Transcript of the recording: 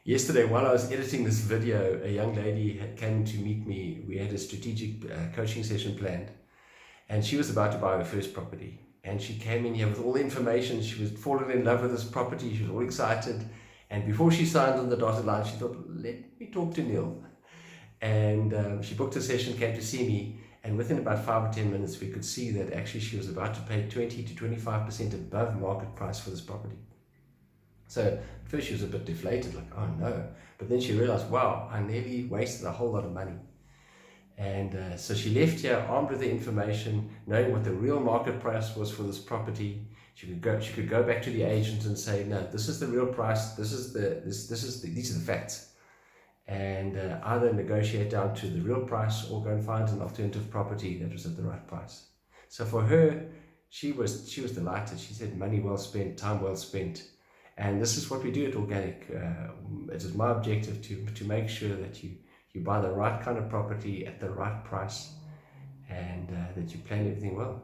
Yesterday, while I was editing this video, a young lady came to meet me. We had a strategic coaching session planned, and she was about to buy her first property. And she came in here with all the information. She was falling in love with this property. She was all excited. And before she signed on the dotted line, she thought, let me talk to Neil. And she booked a session, came to see me. And within about 5 or 10 minutes, we could see that actually she was about to pay 20 to 25% above market price for this property. So at first she was a bit deflated, like, oh no. But then she realized, wow, I nearly wasted a whole lot of money. And so she left here armed with the information, knowing what the real market price was for this property. She could go back to the agent and say, no, this is the real price. These are the facts. And either negotiate down to the real price or go and find an alternative property that was at the right price. So for her, she was delighted. She said, money well spent, time well spent. And this is what we do at Organic. It is my objective to make sure that you buy the right kind of property at the right price, and that you plan everything well.